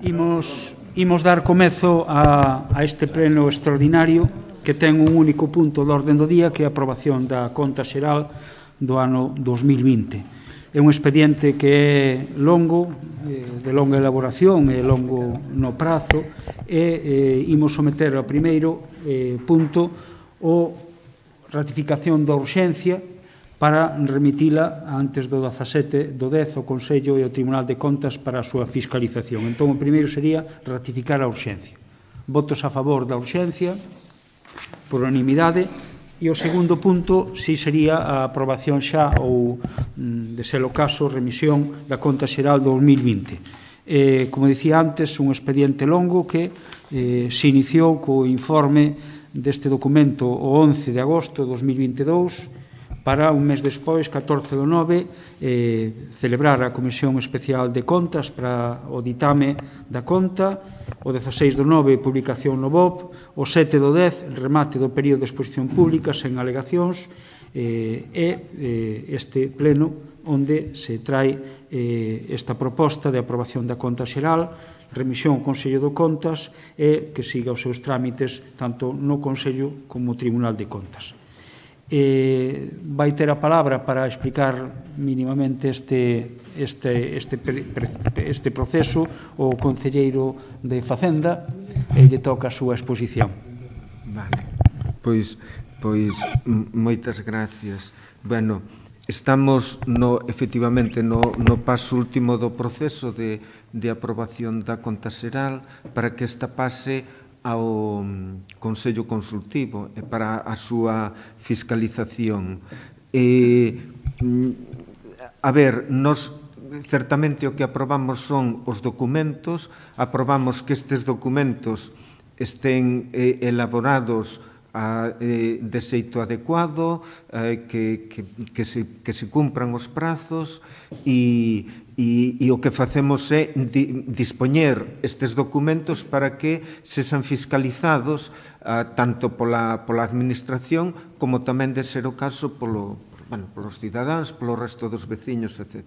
Imos dar comezo a este pleno extraordinario que ten un único punto de orden do día, que é a aprobación da conta xeral do ano 2020. É un expediente que é longo, de longa elaboración e longo no prazo, e imos someter ao primeiro punto o ratificación da urxencia para remitila antes do 17 do 10 ao Consello e ao Tribunal de Contas para a súa fiscalización. Entón, o primeiro sería ratificar a urxencia. Votos a favor da urxencia, por unanimidade, e o segundo punto si sería a aprobación xa ou, de ser o caso, remisión da conta xeral 2020. Como dicía antes, un expediente longo que se iniciou co informe deste documento o 11 de agosto de 2022, para un mes despois, 14 do 9, celebrar a Comisión Especial de Contas para o ditame da conta, o 16 do 9, publicación no BOP, o 7 do 10, remate do período de exposición pública sen alegacións, e este pleno onde se trae esta proposta de aprobación da conta xeral, remisión ao Consello de Contas e que siga os seus trámites tanto no Consello como no Tribunal de Contas. Vai ter a palabra para explicar mínimamente este proceso o concelleiro de Facenda e lle toca a súa exposición. Vale, pois moitas gracias. Bueno, estamos efectivamente no paso último do proceso de aprobación da conta xeral para que esta pase ao Consello Consultivo e para a súa fiscalización. A ver, nos certamente o que aprobamos son os documentos, aprobamos que estes documentos estén elaborados de xeito adecuado, que se cumpran os prazos e o que facemos é dispoñer estes documentos para que sexan fiscalizados tanto pola Administración como tamén de ser o caso polos cidadáns, polo resto dos veciños, etc.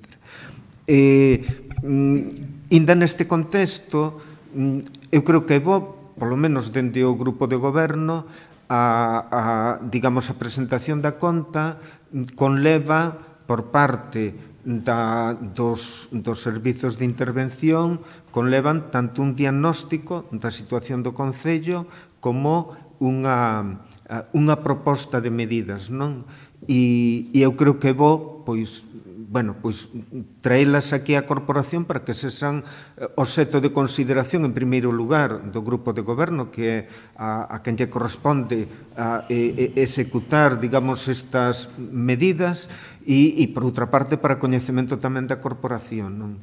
Inda neste contexto, eu creo que é bo, polo menos dende o grupo de goberno, digamos, a presentación da conta conleva por parte dos servizos de intervención, conlevan tanto un diagnóstico da situación do Concello como unha proposta de medidas, non? E eu creo que é bo, pois traelas aquí á Corporación para que sexan obxecto de consideración, en primeiro lugar, do grupo de goberno, que é a quen lle corresponde executar, digamos, estas medidas, e, por outra parte, para coñecemento tamén da Corporación, non?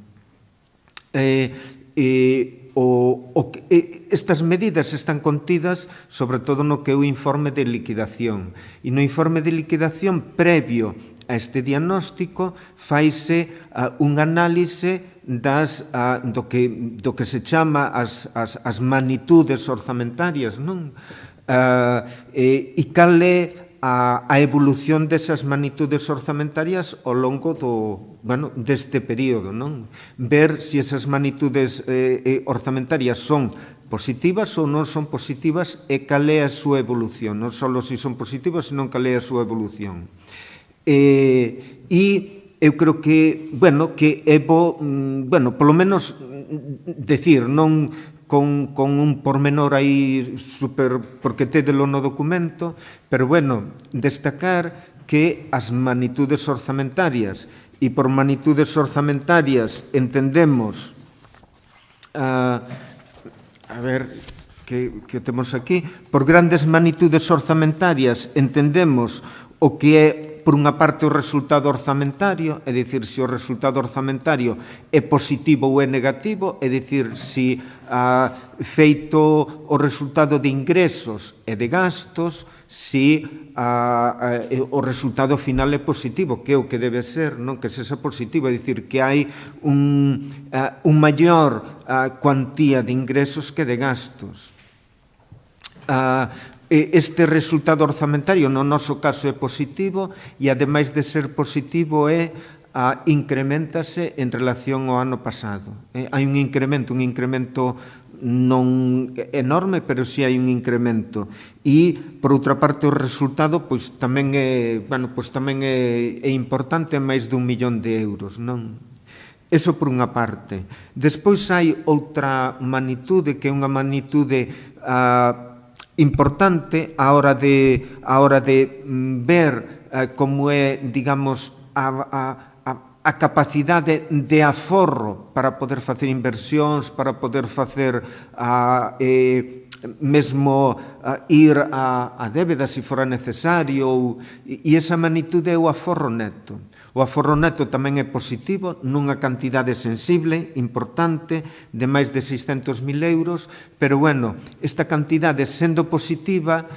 Estas medidas están contidas sobre todo no que é o informe de liquidación, e no informe de liquidación previo a este diagnóstico faise un análise do que se chama as magnitudes orzamentarias, non? E cal é a evolución desas magnitudes orzamentarias ao longo deste período, non? Ver se esas magnitudes orzamentarias son positivas ou non son positivas e cal é a súa evolución, non só se son positivas, senón cal é a súa evolución. E eu creo que é bo, polo menos decir, non con un pormenor aí super, porque tédelo no documento, pero destacar que as magnitudes orzamentarias, e por magnitudes orzamentarias entendemos, a ver, que o temos aquí, por grandes magnitudes orzamentarias entendemos o que é, por unha parte, o resultado orzamentario, é dicir, se o resultado orzamentario é positivo ou é negativo, é dicir, se feito o resultado de ingresos e de gastos, se o resultado final é positivo, que é o que debe ser, non? Que sexa positivo, é dicir, que hai un maior cuantía de ingresos que de gastos. Este resultado orzamentario no noso caso é positivo e, ademais de ser positivo, é incrementase en relación ao ano pasado. Hai un incremento non enorme, pero si hai un incremento. E, por outra parte, o resultado pois tamén é importante, máis de 1 millón de euros, non? Eso por unha parte. Despois hai outra magnitude, que é unha magnitude importante a hora de ver como é, digamos, a capacidade de aforro para poder facer inversións, para poder facer mesmo ir a débeda se fora necesario, e esa magnitude é o aforro neto. O aforro neto tamén é positivo, nunha cantidade sensible, importante, de máis de 600.000 euros, pero, bueno, esta cantidade, sendo positiva,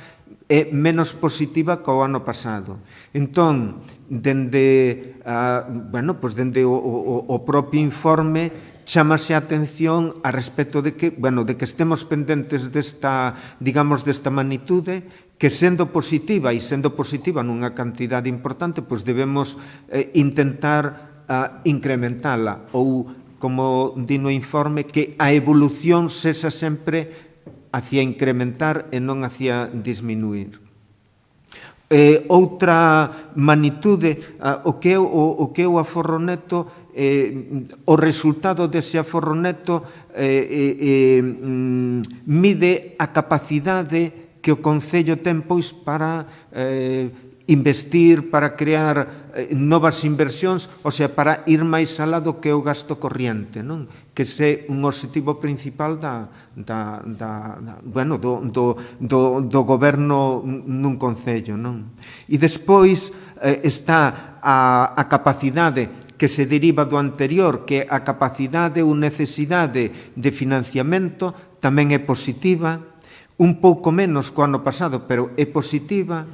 é menos positiva que o ano pasado. Entón, dende o propio informe, chámase a atención a respecto de que estemos pendentes desta magnitude, que sendo positiva nunha cantidade importante, pois debemos intentar incrementala, ou, como di no informe, que a evolución sexa sempre hacia incrementar e non hacia disminuir. Outra magnitude, o que é o aforro neto, o resultado dese aforro neto mide a capacidade que o Concello ten pois para investir, para crear novas inversións, o sea, para ir máis alá do que é o gasto corriente, non? Que é un objetivo principal do goberno nun concello, non? E despois está a capacidade que se deriva do anterior, que a capacidade ou necesidade de financiamento tamén é positiva, un pouco menos co ano pasado, pero é positiva.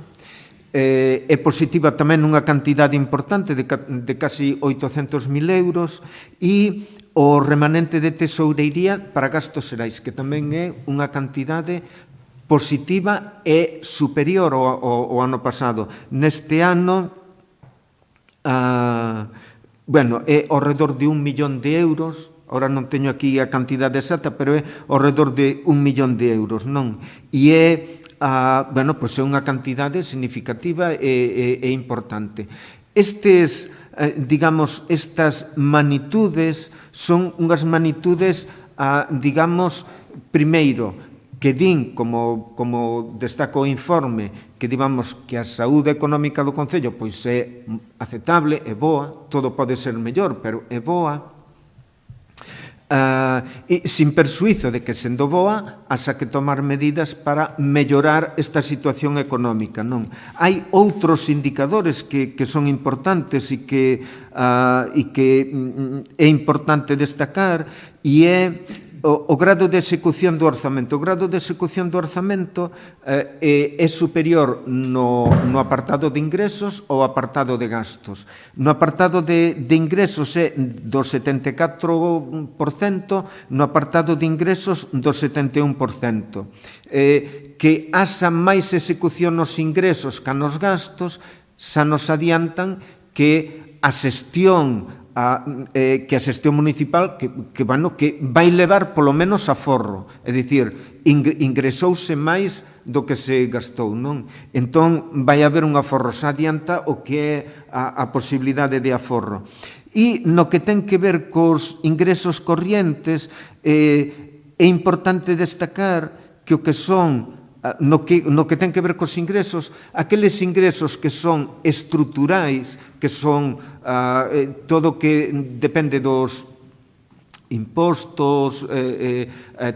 É positiva tamén unha cantidade importante de casi 800.000 euros, e o remanente de tesourería para gastos xerais, que tamén é unha cantidade positiva e superior ao ano pasado. Neste ano, é ao redor de 1 millón de euros. Ahora non teño aquí a cantidade exacta, pero é ao redor de 1 millón de euros, non? E é unha cantidade significativa e importante. Estas magnitudes son unhas magnitudes, primeiro, que din, como destaca o informe, que a saúde económica do Concello pois é aceptable, é boa, todo pode ser mellor, pero é boa, e sin persuízo de que, sendo boa, haxa que tomar medidas para mellorar esta situación económica, non? Hai outros indicadores que son importantes e que é importante destacar, e é o grado de execución do orzamento. O grado de execución do orzamento é superior no apartado de ingresos ou apartado de gastos. No apartado de ingresos é do 74%, no apartado de ingresos do 71%. Que haxa máis execución nos ingresos que nos gastos, xa nos adiantan que a xestión municipal que vai levar polo menos aforro, é dicir, ingresouse máis do que se gastou, non? Entón, vai haber un aforro, xa adianta o que é a posibilidade de aforro. E no que ten que ver cos ingresos corrientes, é importante destacar que o que son, no que ten que ver cos ingresos, aqueles ingresos que son estruturais, que son todo que depende dos impostos,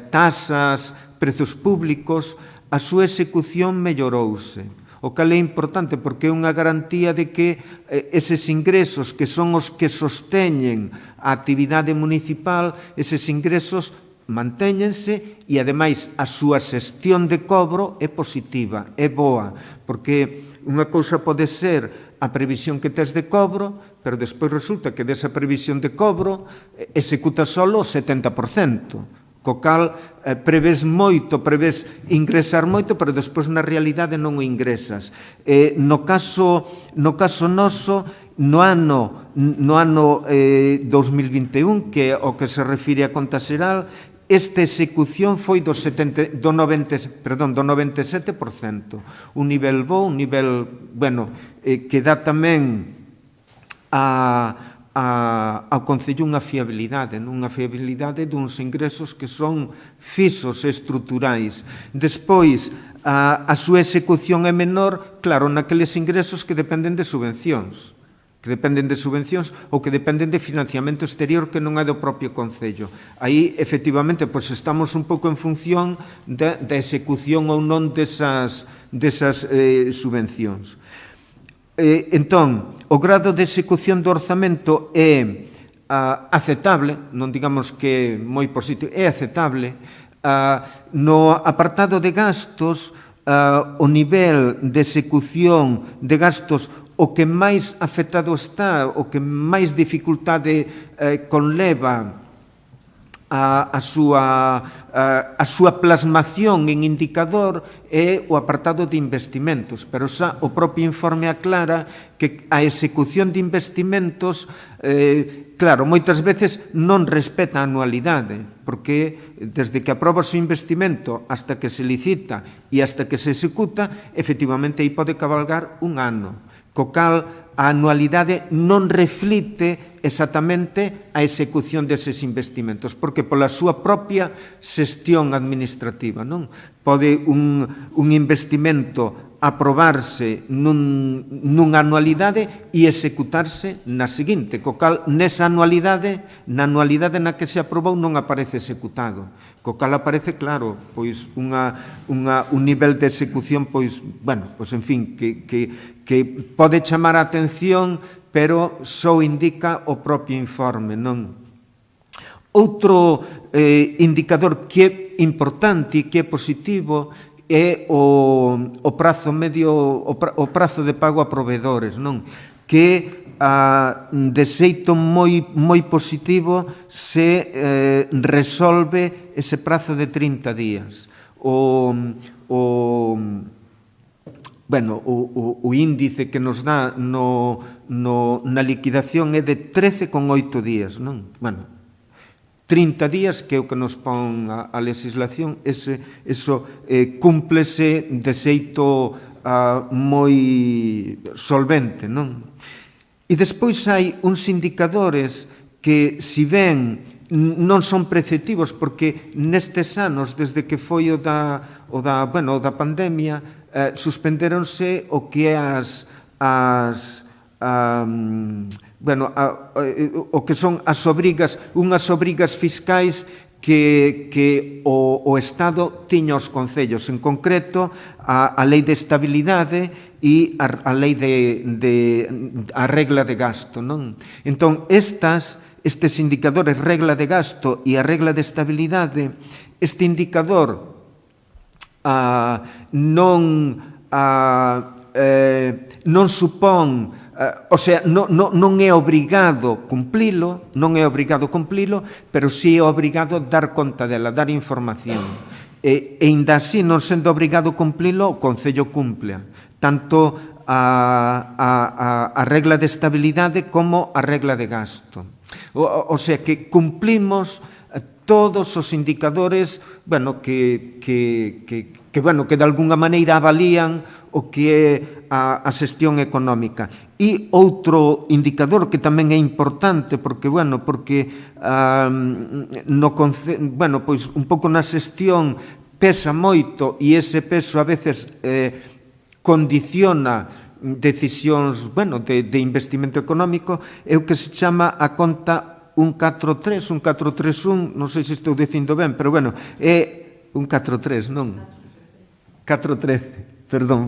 tasas, prezos públicos, a súa execución mellorouse. O cal é importante porque é unha garantía de que eses ingresos que son os que sosteñen a actividade municipal, eses ingresos mantéñense, e ademais a súa xestión de cobro é positiva, é boa, porque unha cousa pode ser a previsión que tes de cobro, pero despois resulta que desa previsión de cobro executa só o 70%, Co cal, prevés moito, prevés ingresar moito, pero despois na realidade non o ingresas. No caso noso, no ano 2021, que é o que se refire a conta xeral, esta execución foi do 97%, un nivel bo, un nivel, que dá tamén ao Concello unha fiabilidade duns ingresos que son fixos e estruturais. Despois, a súa execución é menor, claro, naqueles ingresos que dependen de subvencións, ou que dependen de financiamento exterior que non é do propio Concello. Aí, efectivamente, pois estamos un pouco en función da execución ou non desas subvencións. Entón, o grado de execución do orzamento é aceptable, non digamos que moi positivo, é aceptable. No apartado de gastos, o nivel de execución de gastos o que máis afectado está, o que máis dificultade conleva a súa plasmación en indicador é o apartado de investimentos, pero xa o propio informe aclara que a execución de investimentos, claro, moitas veces non respeta a anualidade, porque desde que aproba o seu investimento hasta que se licita e hasta que se executa, efectivamente aí pode cabalgar un ano. Co cal, a anualidade non reflite exactamente a execución deses investimentos, porque pola súa propia xestión administrativa, non? Pode un investimento aprobarse nunha anualidade e executarse na seguinte, co cal, nesa anualidade, na anualidade na que se aprobou non aparece executado. Co cal aparece, claro, pois un nivel de execución, pois, en fin, que pode chamar a atención, pero só indica o propio informe, non? Outro indicador que é importante e que é positivo é o prazo de pago a proveedores, non? Que de xeito moi positivo se resolve ese prazo de 30 días. O índice que nos dá na liquidación é de 13,8 días, non? 30 días, que é o que nos pon a legislación, eso cúmplese de xeito moi solvente, non? E despois hai uns indicadores que, si ben non son preceptivos, porque nestes anos, desde que foi o da pandemia, suspendéronse o que é o que son as obrigas, unhas obrigas fiscais que o Estado tiña aos concellos, en concreto a Lei de Estabilidade e a Lei a regla de gasto, non? Entón, estes indicadores, regla de gasto e a regla de estabilidade, este indicador non supón, o sea, non é obrigado cumplilo, pero si é obrigado dar conta dela, dar información. E ainda así, non sendo obrigado cumplilo, o Concello cumple tanto a regla de estabilidade como a regla de gasto. O sea, que cumplimos todos os indicadores, que de alguna maneira avalían o que é a xestión económica. E outro indicador que tamén é importante, porque un pouco na xestión pesa moito e ese peso a veces condiciona decisións, de investimento económico, é o que se chama a conta 143, non sei se estou dicindo ben, pero é 143, non? 413, perdón,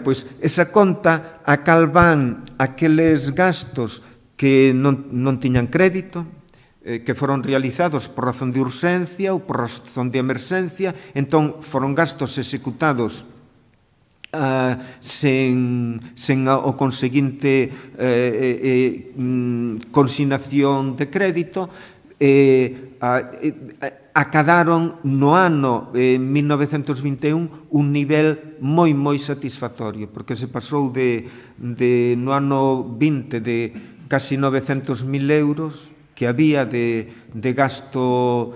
pois esa conta a cal van aqueles gastos que non tiñan crédito, que foron realizados por razón de urxencia ou por razón de emerxencia, entón foron gastos executados sen o conseguinte consignación de crédito, acadaron no ano 1921 un nivel moi satisfactorio, porque se pasou no ano 20 de casi 900.000 euros que había de gasto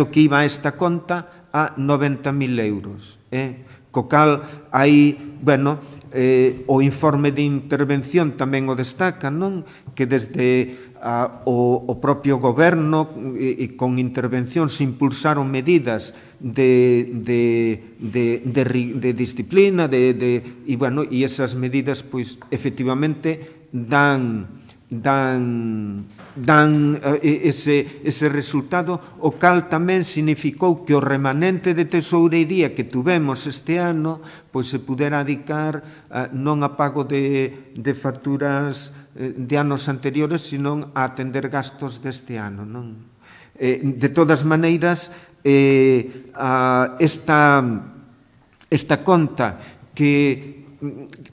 que iba a esta conta a 90.000 euros. Co cal hai, o informe de intervención tamén o destaca, non? Que desde o propio goberno e con intervención se impulsaron medidas de disciplina e esas medidas, pois, efectivamente dan ese resultado, o cal tamén significou que o remanente de tesourería que tuvemos este ano pois se pudera dedicar non a pago de facturas de anos anteriores, sino a atender gastos deste ano, non? De todas maneiras, esta conta que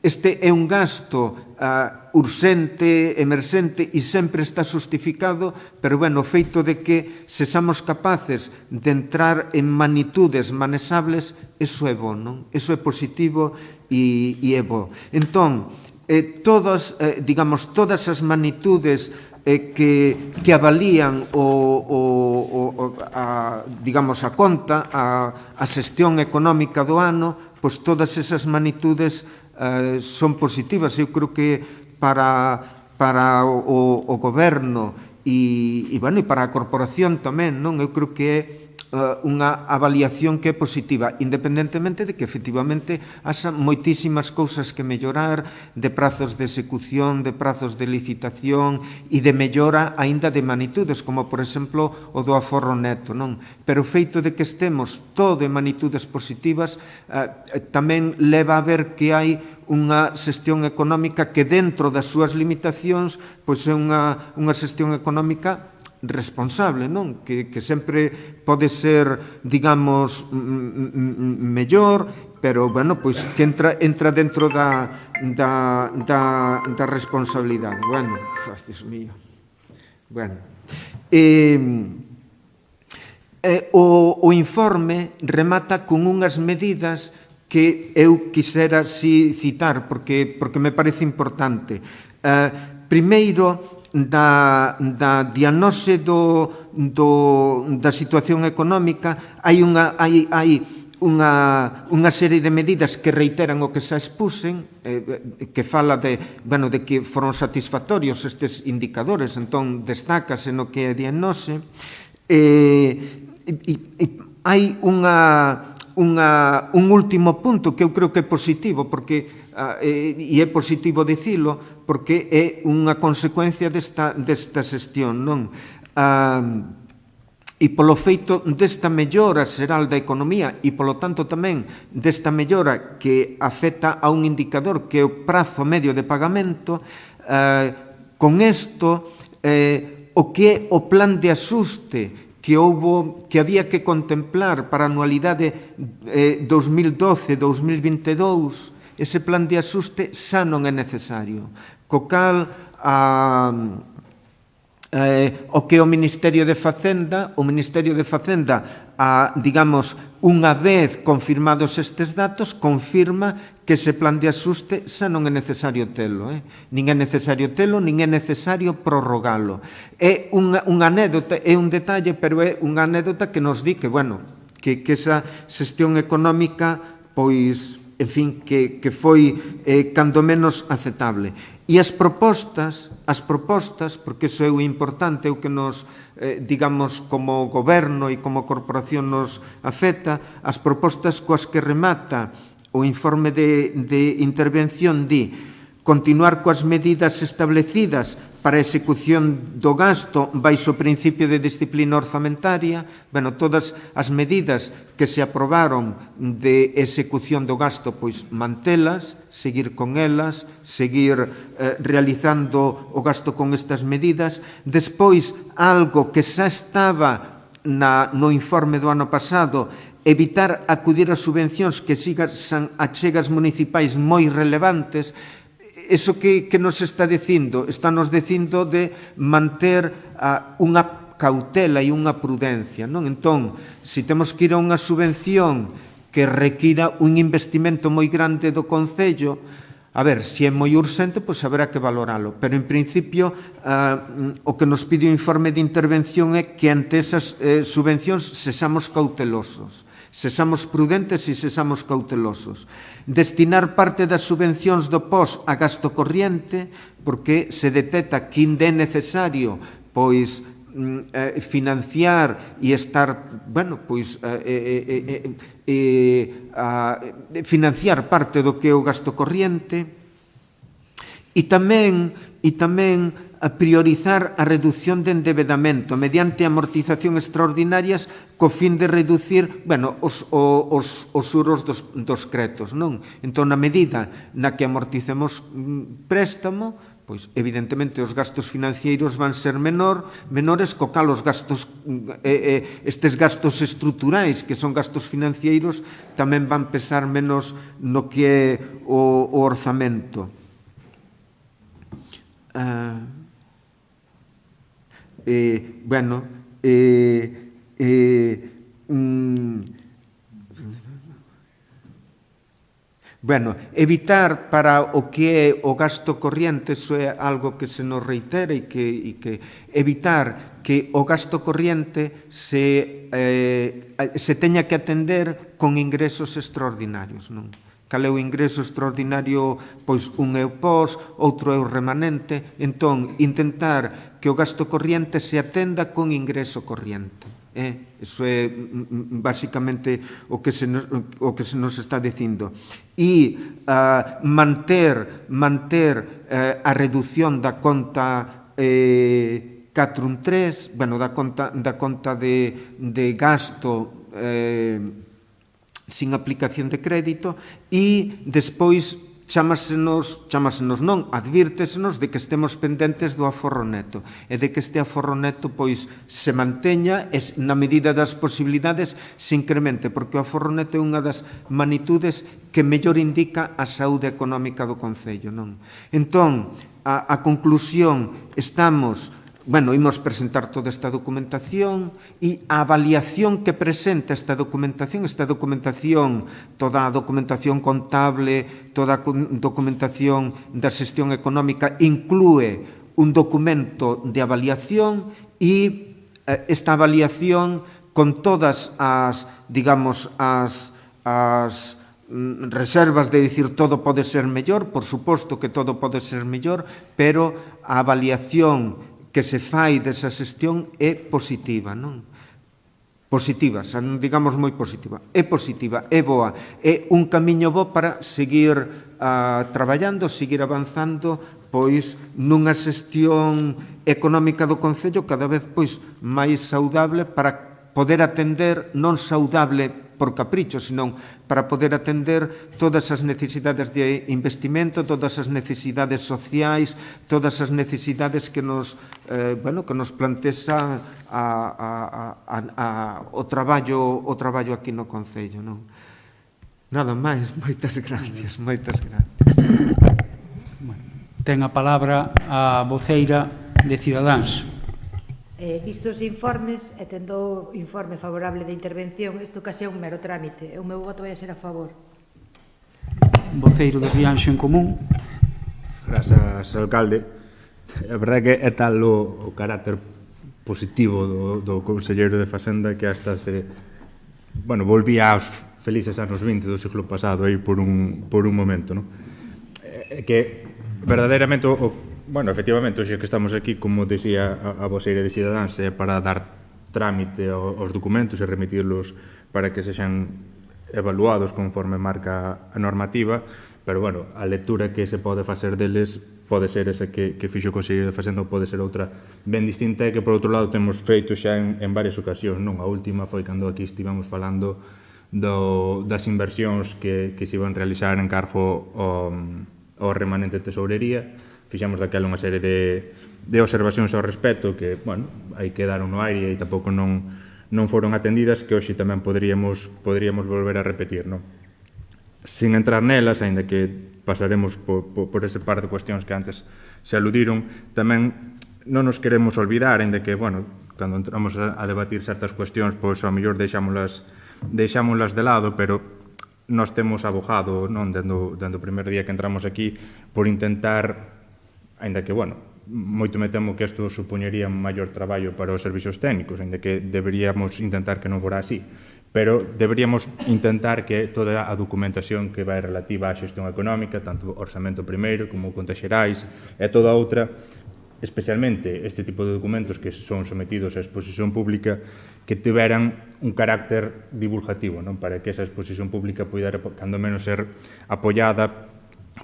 este é un gasto urxente, emerxente e sempre está justificado, pero, o feito de que sexamos capaces de entrar en magnitudes manesables, eso é bo, non? Eso é positivo e é bo. Entón, todas as magnitudes que avalían a conta, a xestión económica do ano, pois todas esas magnitudes son positivas. Eu creo que para o goberno e para a corporación tamén, non? Eu creo que é unha avaliación que é positiva, independentemente de que efectivamente haxa moitísimas cousas que mellorar, de prazos de execución, de prazos de licitación e de mellora aínda de magnitudes, como por exemplo o do aforro neto, non? Pero o feito de que estemos todo en magnitudes positivas tamén leva a ver que hai unha xestión económica que dentro das súas limitacións pois é unha xestión económica responsable, non? Que sempre pode ser, digamos, mellor, pero, pois que entra dentro da responsabilidade. Dios mío. O informe remata con unhas medidas que eu quixera citar, porque me parece importante. Primeiro, da diagnose da situación económica, hai unha serie de medidas que reiteran o que xa expusen, que fala de que foron satisfactorios estes indicadores, entón destácase no que é diagnose. Hai un último punto que eu creo que é positivo, porque e é positivo dicilo, porque é unha consecuencia desta xestión, non? E polo feito desta mellora xeral da economía e, polo tanto, tamén desta mellora que afecta a un indicador que é o prazo medio de pagamento, con isto, o que é o plan de axuste que había que contemplar para a anualidade 2012-2022, ese plan de axuste xa non é necesario. Co cal, o que o Ministerio de Facenda, digamos, unha vez confirmados estes datos, confirma que ese plan de axuste xa non é necesario telo. Nin é necesario telo, nin é necesario prorrogalo. É unha anécdota, é un detalle, pero é unha anécdota que nos di que, que esa xestión económica, pois, en fin, que foi cando menos aceptable. E as propostas, porque iso é o importante, é o que nos, digamos, como goberno e como corporación nos afecta, as propostas coas que remata o informe de intervención di continuar coas medidas establecidas para a execución do gasto baixo o principio de disciplina orzamentaria. Todas as medidas que se aprobaron de execución do gasto, pois mantelas, seguir con elas, seguir realizando o gasto con estas medidas. Despois, algo que xa estaba no informe do ano pasado, evitar acudir a subvencións que sigan achegas municipais moi relevantes. Iso que nos está dicindo? Está nos dicindo de manter unha cautela e unha prudencia, non? Entón, se temos que ir a unha subvención que requira un investimento moi grande do Concello, a ver, se é moi urxente, pois haberá que valoralo. Pero, en principio, o que nos pide o informe de intervención é que ante esas subvencións sexamos cautelosos. Sexamos prudentes e sexamos cautelosos. Destinar parte das subvencións do POS a gasto corriente, porque se detecta que ainda é necesario, pois, financiar e estar, bueno, pois financiar parte do que é o gasto corriente e tamén a priorizar a reducción de endebedamento mediante amortización extraordinarias co fin de reducir, bueno, os xuros dos créditos, non? Entón, na medida na que amorticemos préstamo, pois, evidentemente, os gastos financeiros van ser menores, co cal os gastos, estes gastos estruturais, que son gastos financeiros, tamén van pesar menos no que é o orzamento. Bueno, evitar para o que é o gasto corriente, iso é algo que se nos reitera e que evitar que o gasto corriente se teña que atender con ingresos extraordinarios, non? Cal é o ingreso extraordinario? Pois un é o POS, outro é o remanente. Entón, intentar que o gasto corriente se atenda con ingreso corriente. Iso é basicamente o que se nos está dicindo. E manter a reducción da conta 413, bueno, da conta de gasto sin aplicación de crédito, e despois chámasenos non, advírtesenos de que estemos pendentes do aforro neto e de que este aforro neto pois se manteña e na medida das posibilidades se incremente, porque o aforro neto é unha das magnitudes que mellor indica a saúde económica do Concello, non? Entón, a conclusión, imos presentar toda esta documentación e a avaliación que presenta esta documentación, toda a documentación contable, toda a documentación da xestión económica, inclúe un documento de avaliación e esta avaliación con todas as, digamos, as reservas de dicir todo pode ser mellor, por suposto que todo pode ser mellor, pero a avaliación que se fai desa xestión é positiva, non? Positiva, xa non digamos moi positiva. É positiva, é boa. É un camiño bo para seguir traballando, seguir avanzando, pois, nunha xestión económica do Concello cada vez, pois, máis saudable para poder atender, non saudable por capricho, senón para poder atender todas as necesidades de investimento, todas as necesidades sociais, todas as necesidades que nos plantexa o traballo aquí no Concello, non? Nada máis, moitas gracias. Ten a palabra a voceira de Cidadáns. Vistos os informes e tendo o informe favorable de intervención, isto case é un mero trámite. O meu voto vai a ser a favor. Voceiro de Rianxo en Común. Grazas, alcalde. A verdade é que é tal o carácter positivo do conselleiro de Facenda que hasta se... volvía aos felices anos 20 do século pasado aí por un momento, non? Que verdadeiramente efectivamente, hoxe que estamos aquí, como decía a voceira de Cidadáns, é para dar trámite aos documentos e remitirlos para que sexan evaluados conforme marca a normativa, pero, a lectura que se pode facer deles pode ser esa que fixo o Conselleiro de Facenda ou pode ser outra ben distinta e que, por outro lado, temos feito xa en varias ocasións, non? A última foi cando aquí estivemos falando das inversións que se iban realizar en cargo ao remanente de tesourería. Fixemos daquela unha serie de observacións ao respecto que, aí quedaron no aire e tampouco non foron atendidas, que hoxe tamén poderíamos volver a repetir, non? Sin entrar nelas, aínda que pasaremos por ese par de cuestións que antes se aludiron. Tamén non nos queremos olvidar, en de que, bueno, cando entramos a debatir certas cuestións, pois ao mellor deixámolas de lado, pero nós temos abogado, non, dende o primer día que entramos aquí, por intentar, ainda que, bueno, moito me temo que isto supoñería un maior traballo para os servizos técnicos, ainda que deberíamos intentar que non fora así, pero deberíamos intentar que toda a documentación que vai relativa á xestión económica, tanto o orzamento primeiro como contas xerais e toda outra, especialmente este tipo de documentos que son sometidos a exposición pública, que tiveran un carácter divulgativo, non, para que esa exposición pública pudera, cando menos, ser apoiada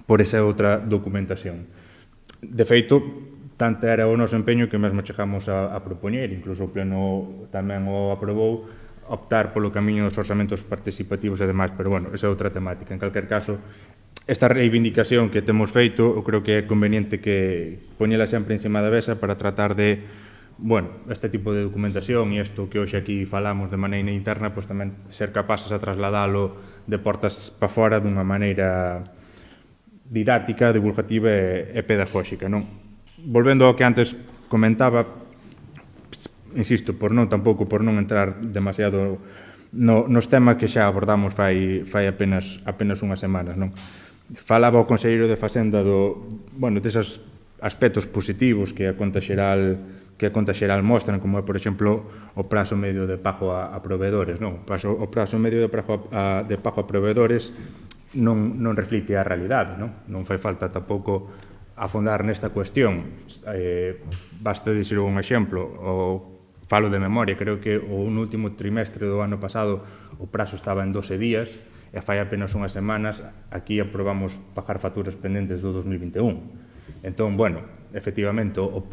por esa outra documentación. De feito, tanto era o noso empeño que mesmo chegamos a propoñer, incluso o Pleno tamén o aprobou, optar polo camiño dos orzamentos participativos e demais, pero, bueno, esa é outra temática. En calquer caso, esta reivindicación que temos feito, eu creo que é conveniente que poñela sempre encima da mesa para tratar de, bueno, este tipo de documentación e isto que hoxe aquí falamos de maneira interna, pois tamén ser capaces a trasladalo de portas para fora dunha maneira didáctica, divulgativa e pedagóxica, non? Volvendo ao que antes comentaba, insisto, por non entrar demasiado nos temas que xa abordamos fai apenas unhas semanas, non? Falaba o conselleiro de Facenda deses aspectos positivos que a conta xeral mostran, como é, por exemplo, o prazo medio de pago a proveedores, non? O prazo medio de pago a proveedores non reflite a realidade, non? Non fai falta tampouco afondar nesta cuestión. Basta dicir un exemplo, falo de memoria, creo que o último trimestre do ano pasado o prazo estaba en 12 días, e fai apenas unhas semanas aquí aprobamos pagar facturas pendentes do 2021. Entón, bueno, efectivamente, o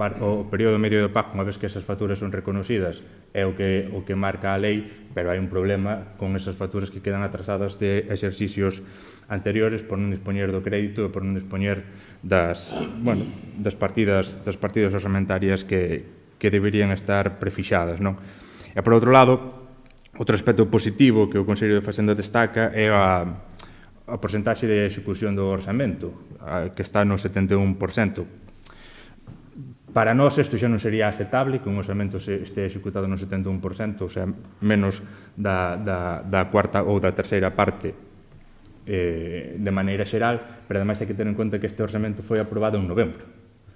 período medio de pago, unha vez que esas facturas son reconocidas, é o que marca a lei, pero hai un problema con esas facturas que quedan atrasadas de exercicios anteriores por non dispoñer do crédito e por non dispoñer das partidas orzamentarias que deberían estar prefixadas, non? E, por outro lado, outro aspecto positivo que o Consello de Facenda destaca é a porcentaxe de execución do orzamento, que está no 71%. Para nós, isto xa non sería aceptable que un orzamento este executado no 71%, ou sea, menos da cuarta ou da terceira parte de maneira xeral, pero ademais hai que ter en conta que este orzamento foi aprobado en novembro.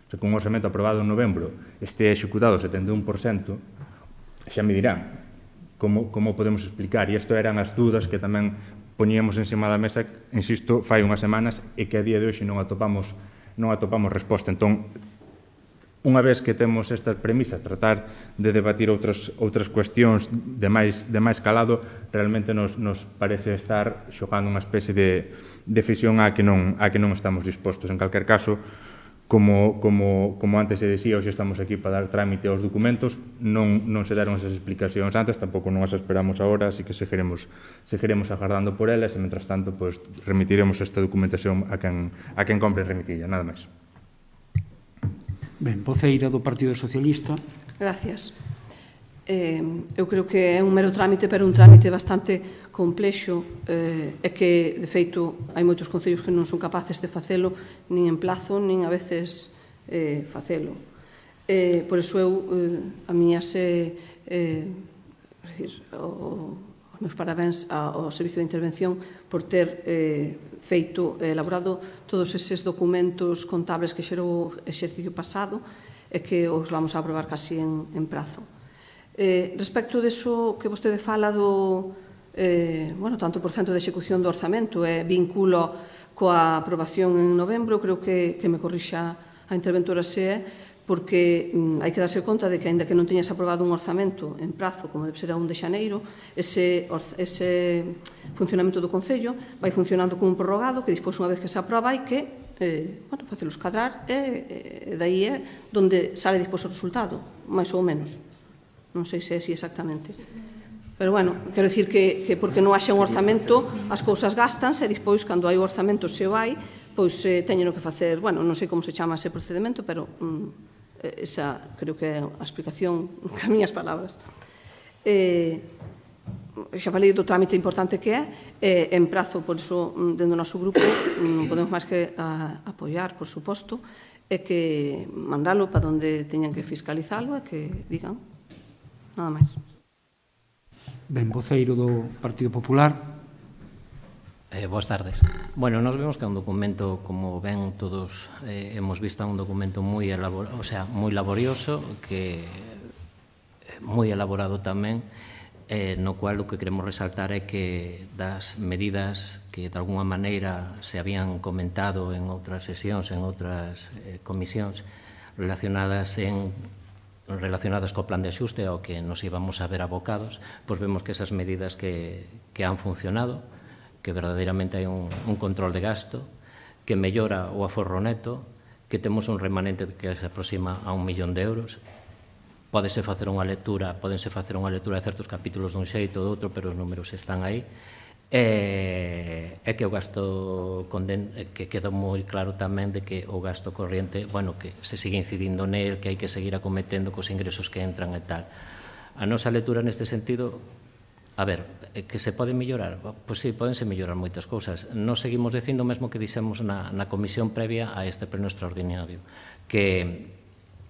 Se con un orzamento aprobado en novembro este executado o 71%, xa me dirán como podemos explicar, e isto eran as dúdas que tamén poñíamos encima da mesa, insisto, fai unhas semanas e que a día de hoxe non atopamos resposta. Entón, unha vez que temos estas premisas, tratar de debatir outras cuestións de máis calado, realmente nos parece estar xogando unha especie de fisión a que non estamos dispostos. En calquer caso, como antes se decía, hoxe estamos aquí para dar trámite aos documentos, non se deron esas explicacións antes, tampouco non as esperamos agora, así que seguiremos agardando por elas e, mentras tanto, remitiremos esta documentación a quen compre remitilla, nada máis. Ben, voceira do Partido Socialista. Gracias. Eu creo que é un mero trámite, pero un trámite bastante complexo e que, de feito, hai moitos concellos que non son capaces de facelo nin en plazo, nin a veces facelo. Por iso eu, a miña os meus parabéns ao Servicio de Intervención por ter feito e elaborado todos eses documentos contables que xerou o exercicio pasado e que os vamos a aprobar casi en prazo. Respecto deso que vostede fala tanto por cento de execución do orzamento e vinculo coa aprobación en novembro, creo que me corrixa a interventora porque hai que darse conta de que, aínda que non teñas aprobado un orzamento en prazo, como debe ser a 1 de xaneiro, ese funcionamento do Concello vai funcionando como un prorrogado que, despois, unha vez que se aproba, hai que facelos cadrar e dai é onde sale despois o resultado, máis ou menos. Non sei se é así exactamente. Pero, quero dicir que porque non haxa un orzamento, as cousas gastanse e despois, cando hai o orzamento, se o hai, pois teñeno que facer, non sei como se chama ese procedimento, pero esa creo que é a explicación con as miñas palabras. xa falei do trámite importante que é, emprazo, por iso, dentro do noso grupo, non podemos máis que apoiar, por suposto, e que mandalo para onde teñan que fiscalizalo e que digan nada máis. Ben, voceiro do Partido Popular. Boas tardes. Bueno, nos vemos que é un documento, como ben todos hemos visto, un documento moi laborioso, que moi elaborado tamén, no cual o que queremos resaltar é que das medidas que de alguna maneira se habían comentado en outras sesións, en outras comisións relacionadas co plan de axuste ao que nos íbamos a ver abocados, pois vemos que esas medidas que han funcionado, que verdadeiramente hai un control de gasto, que mellora o aforro neto, que temos un remanente que se aproxima a 1 millón de euros. Pódense facer unha lectura de certos capítulos dun xeito ou doutro, pero os números están aí. E que o gasto, que queda moi claro tamén de que o gasto corriente, bueno, que se sigue incidindo nel, que hai que seguir acometendo cos ingresos que entran e tal. A nosa lectura neste sentido, a ver, que se pode mellorar? Pois sí, podense mellorar moitas cousas. Nos seguimos dicindo o mesmo que dixemos na comisión previa a este pleno extraordinario, que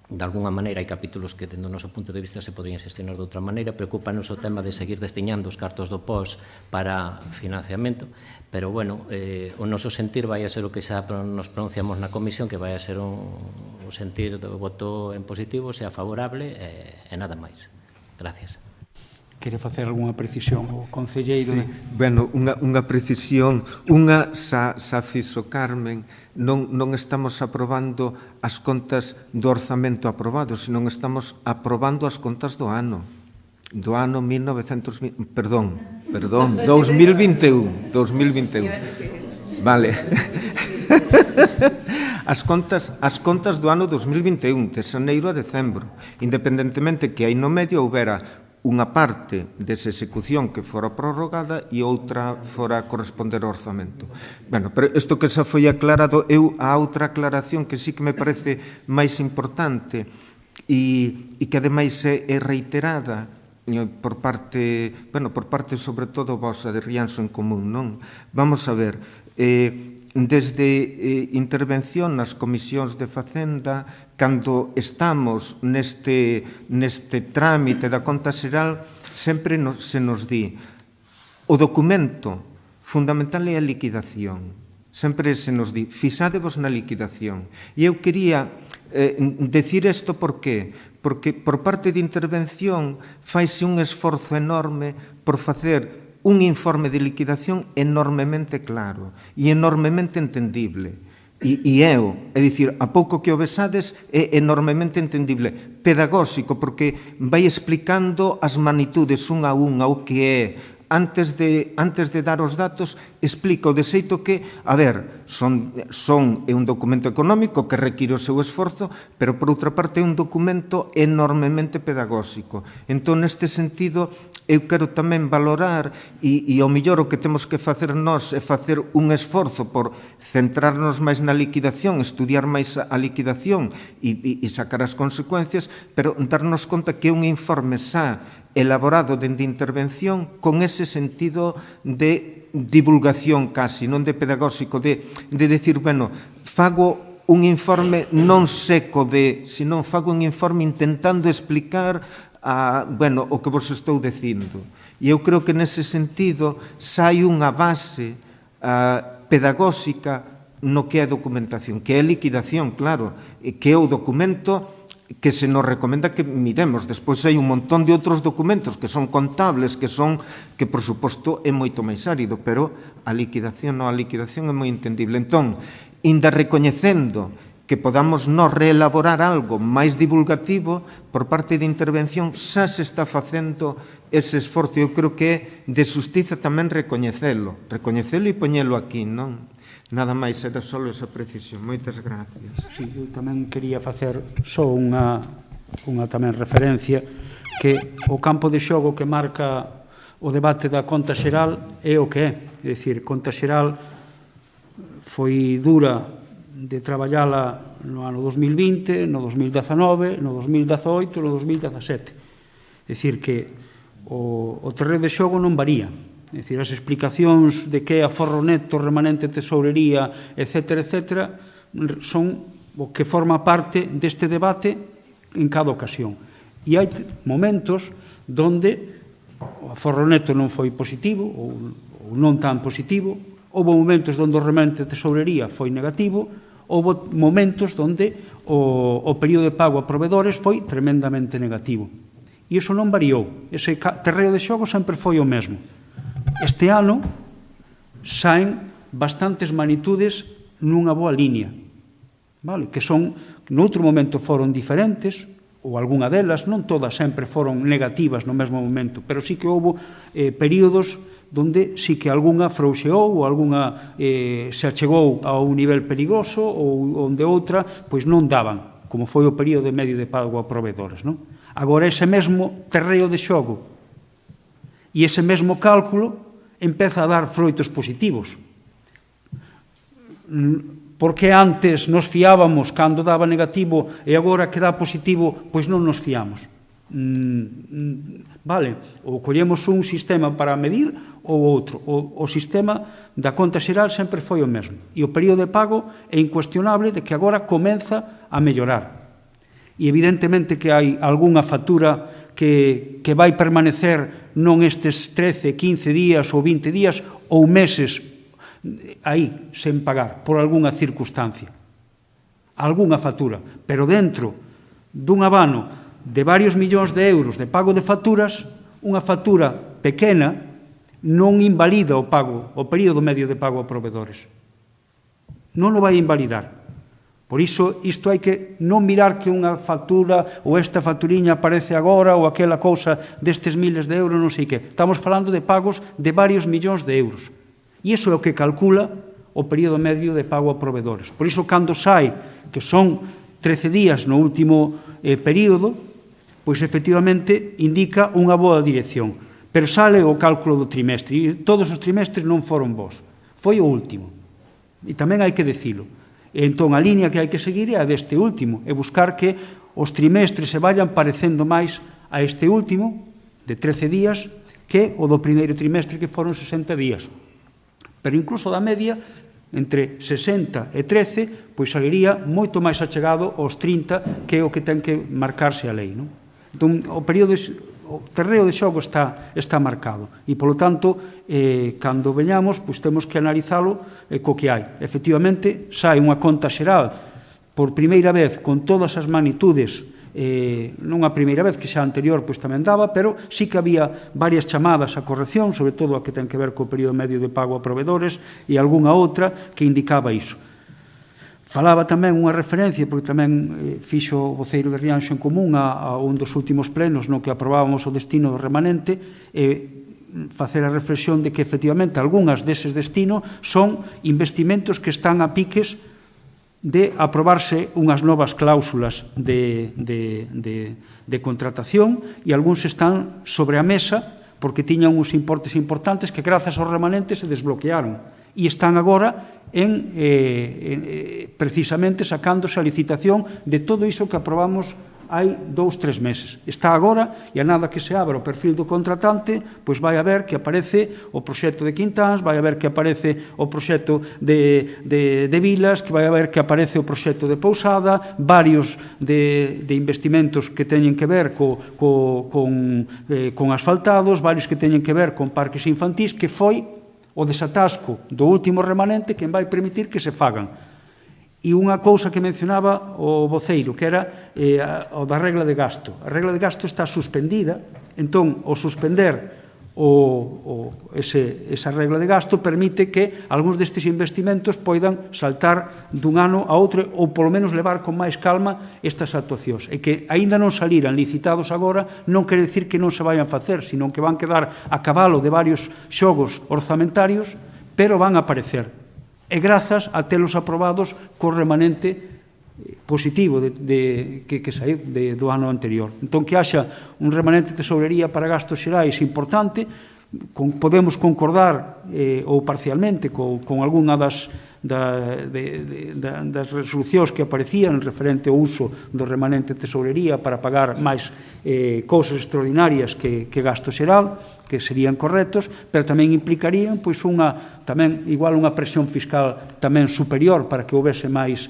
de alguna maneira hai capítulos que, dentro do noso punto de vista, se poderían xestionar de outra maneira. Preocupanos o tema de seguir destiñando os cartos do POS para financiamento, pero, bueno, o noso sentir vai a ser o que xa nos pronunciamos na comisión, que vai a ser o sentir do voto en positivo, sea favorable, e nada máis. Gracias. Quere facer algunha precisión o concelleiro? Sí, bueno, unha precisión, unha xa fixo Carmen, non estamos aprobando as contas do orzamento aprobado, senón estamos aprobando as contas do ano 2021. Vale. As contas do ano 2021, de xaneiro a decembro, independentemente que aí no medio houbera unha parte desa execución que fora prorrogada e outra fora a corresponder ao orzamento. Bueno, pero isto que xa foi aclarado, a outra aclaración que sí que me parece máis importante e que ademais é reiterada por parte sobre todo vosa de Rianxo en Común, non? Vamos a ver, desde intervención nas comisións de Facenda, cando estamos neste trámite da conta xeral, sempre se nos di o documento fundamental é a liquidación. Sempre se nos di, fixádevos na liquidación. E eu quería decir isto por qué? Porque por parte de intervención faise un esforzo enorme por facer un informe de liquidación enormemente claro e enormemente entendible. E é dicir, a pouco que o vexades, é enormemente entendible, pedagóxico, porque vai explicando as magnitudes unha a unha, o que é. Antes de dar os datos, explica o de xeito que, a ver, é un documento económico que require o seu esforzo, pero, por outra parte, é un documento enormemente pedagóxico. Entón, neste sentido, eu quero tamén valorar, e ao mellor o que temos que facer nós é facer un esforzo por centrarnos máis na liquidación, estudiar máis a liquidación e sacar as consecuencias, pero darnos conta que é un informe xa elaborado dende intervención con ese sentido de divulgación casi, non de pedagóxico, de decir, bueno, fago un informe non seco senón fago un informe intentando explicar o que vos estou dicindo. E eu creo que nese sentido xa hai unha base pedagóxica no que é documentación, que é liquidación, claro, que é o documento que se nos recomenda que miremos. Despois hai un montón de outros documentos que son contables, que por suposto é moito máis árido, pero a liquidación é moi entendible. Entón, inda recoñecendo que podamos nos reelaborar algo máis divulgativo, por parte de intervención xa se está facendo ese esforzo. Eu creo que é de xustiza tamén recoñecelo e poñelo aquí, non? Nada máis, era só esa precisión. Moitas gracias. Sí, eu tamén quería facer só unha tamén referencia que o campo de xogo que marca o debate da conta xeral é o que é. É dicir, conta xeral foi dura de traballala no ano 2020, no 2019, no 2018 e no 2017. É dicir, que o terreo de xogo non varía. É dicir, as explicacións de que é aforro neto, remanente de tesourería, etc., son o que forma parte deste debate en cada ocasión. E hai momentos onde o aforro neto non foi positivo ou non tan positivo, houve momentos onde o remanente de tesourería foi negativo, houve momentos onde o período de pago a provedores foi tremendamente negativo. E iso non variou. Ese terreo de xogo sempre foi o mesmo. Este ano saen bastantes magnitudes nunha boa línea, vale? Que son, noutro momento foron diferentes, ou algunha delas, non todas sempre foron negativas no mesmo momento, pero sí que houve períodos onde sí que algunha frouxeou ou algunha se achegou a un nivel perigoso ou onde outra pois non daban, como foi o período medio de pago a provedores, non? Agora, ese mesmo terreo de xogo e ese mesmo cálculo empeza a dar froitos positivos. Porque antes nos fiábamos cando daba negativo e agora que dá positivo, pois non nos fiamos. Vale, ou collemos un sistema para medir ou outro. O sistema da conta xeral sempre foi o mesmo. E o período de pago é incuestionable de que agora comeza a mellorar. E evidentemente que hai algunha factura que vai permanecer non estes 13, 15 días ou 20 días ou meses aí, sen pagar, por algunha circunstancia. Algunha factura. Pero dentro dun abano de varios millóns de euros de pago de facturas, unha factura pequena non invalida o pago, o período medio de pago a provedores. Non o vai invalidar. Por iso, isto hai que non mirar que unha factura ou esta facturiña aparece agora ou aquela cousa destes miles de euros, non sei que. Estamos falando de pagos de varios millóns de euros. E iso é o que calcula o período medio de pago a provedores. Por iso, cando sai que son 13 días no último período, pois efectivamente indica unha boa dirección. Pero sale o cálculo do trimestre. E todos os trimestres non foron bons. Foi o último. E tamén hai que dicilo. E entón, a línea que hai que seguir é a deste último, é buscar que os trimestres se vayan parecendo máis a este último, de 13 días, que o do primeiro trimestre, que foron 60 días. Pero incluso da media, entre 60 e 13, pois saliría moito máis achegado aos 30, que é o que ten que marcarse a lei, non? Entón, o terreo de xogo está marcado e, polo tanto, cando veñamos, pois temos que analizalo co que hai. Efectivamente, sai unha conta xeral por primeira vez con todas as magnitudes, non a primeira vez, que xa anterior pois tamén daba, pero sí que había varias chamadas a corrección, sobre todo a que ten que ver co período medio de pago a provedores e algunha outra que indicaba iso. Falaba tamén unha referencia, porque tamén fixo o voceiro de Rianxo en Común a un dos últimos plenos no que aprobábamos o destino do remanente, facer a reflexión de que efectivamente algunhas deses destinos son investimentos que están a piques de aprobarse unhas novas cláusulas de contratación e algúns están sobre a mesa porque tiñan uns importes importantes que grazas aos remanentes se desbloquearon e están agora precisamente sacándose a licitación de todo iso que aprobamos hai 2-3 meses. Está agora, e a nada que se abra o perfil do contratante, pois vai a ver que aparece o proxecto de Quintáns, vai a ver que aparece o proxecto de Vilas, que vai a ver que aparece o proxecto de Pousada, varios de investimentos que teñen que ver con asfaltados, varios que teñen que ver con parques infantís, que foi o desatasco do último remanente que vai permitir que se fagan. E unha cousa que mencionaba o voceiro, que era o da regla de gasto. A regla de gasto está suspendida, entón, o suspender esa regla de gasto permite que algúns destes investimentos poidan saltar dun ano a outro ou polo menos levar con máis calma estas actuacións. E que aínda non saliran licitados agora non quere dicir que non se vayan facer, sino que van quedar a cabalo de varios xogos orzamentarios, pero van a aparecer. E grazas a telos aprobados co remanente positivo que saíu do ano anterior. Entón, que haxa un remanente de tesourería para gastos xerais importante, podemos concordar ou parcialmente con algunha das das resolucións que aparecían referente ao uso do remanente de tesourería para pagar máis cousas extraordinarias que gasto xeral, que serían correctos, pero tamén implicarían pois tamén igual unha presión fiscal tamén superior para que houvese máis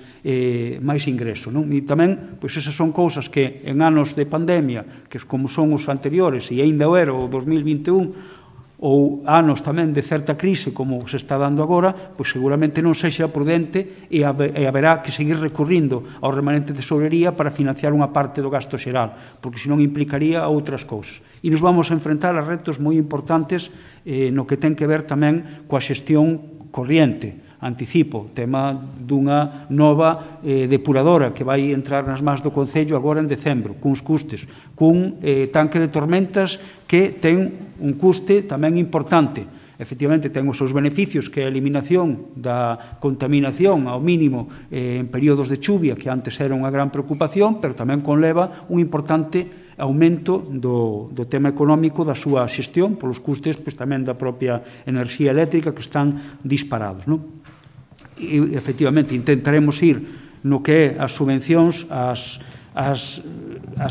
ingreso, non? E tamén, pois esas son cousas que en anos de pandemia, que como son os anteriores, e aínda o era o 2021, ou anos tamén de certa crise como se está dando agora, pois seguramente non sexa prudente e haberá que seguir recurrindo ao remanente de tesourería para financiar unha parte do gasto xeral, porque senón implicaría outras cousas. E nos vamos a enfrentar a retos moi importantes no que ten que ver tamén coa xestión corriente. Anticipo, tema dunha nova depuradora que vai entrar nas mans do Concello agora en decembro, cuns custes, cun tanque de tormentas que ten un custe tamén importante. Efectivamente, ten os seus beneficios, que é a eliminación da contaminación ao mínimo en períodos de chuvia, que antes era unha gran preocupación, pero tamén conleva un importante aumento do tema económico da súa xestión, polos custes tamén da propia enerxía eléctrica que están disparados, non? E, efectivamente, intentaremos ir no que é as subvencións as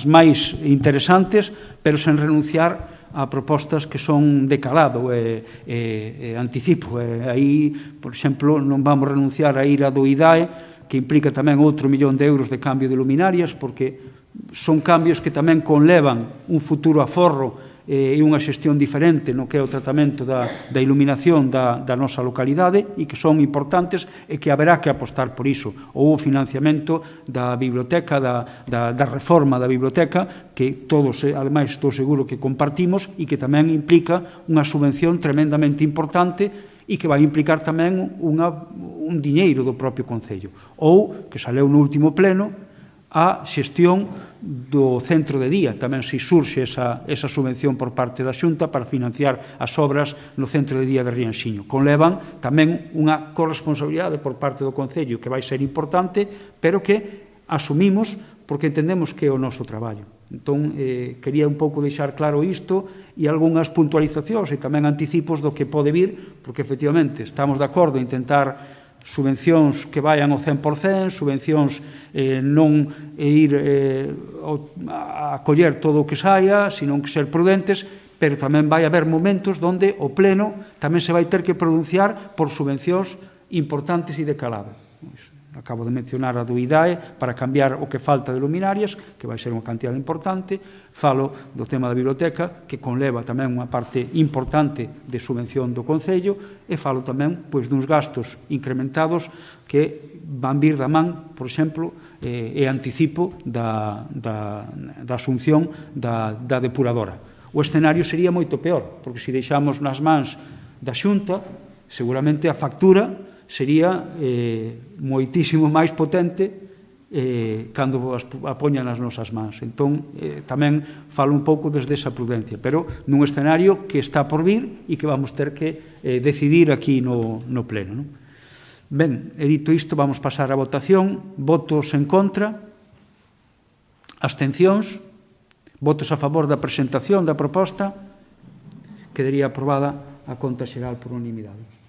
máis interesantes, pero sen renunciar a propostas que son de calado e anticipo. Aí, por exemplo, non vamos renunciar a ir a do IDAE, que implica tamén outro 1 millón de euros de cambio de luminarias, porque son cambios que tamén conlevan un futuro aforro e unha xestión diferente no que é o tratamento da iluminación da nosa localidade e que son importantes e que haberá que apostar por iso. Ou o financiamento da biblioteca, da reforma da biblioteca, que todos, ademais, estou seguro que compartimos e que tamén implica unha subvención tremendamente importante e que vai implicar tamén un diñeiro do propio Concello. Ou, que saleu no último pleno, a xestión do centro de día. Tamén se surxe esa subvención por parte da Xunta para financiar as obras no centro de día de Rianxiño. Conlevan tamén unha corresponsabilidade por parte do Concello que vai ser importante, pero que asumimos porque entendemos que é o noso traballo. Entón, quería un pouco deixar claro isto e algunhas puntualizacións e tamén anticipos do que pode vir, porque efectivamente estamos de acordo en intentar subvencións que vayan ao 100%, subvencións non ir a coller todo o que saia, senón que ser prudentes, pero tamén vai haber momentos onde o Pleno tamén se vai ter que pronunciar por subvencións importantes e de calado. Acabo de mencionar a do IDAE para cambiar o que falta de luminarias, que vai ser unha cantidad importante. Falo do tema da biblioteca, que conleva tamén unha parte importante de subvención do Concello, e falo tamén duns gastos incrementados que van vir da man, por exemplo, e anticipo da asunción da depuradora. O escenario sería moito peor, porque se deixamos nas mans da Xunta, seguramente a factura sería moitísimo máis potente cando a poñan nas nosas mans. Entón, tamén falo un pouco desde esa prudencia, pero nun escenario que está por vir e que vamos ter que decidir aquí no Pleno. Ben, dito isto, vamos pasar á votación. Votos en contra, abstencións, votos a favor da presentación da proposta. Quedaría aprobada a conta xeral por unanimidade.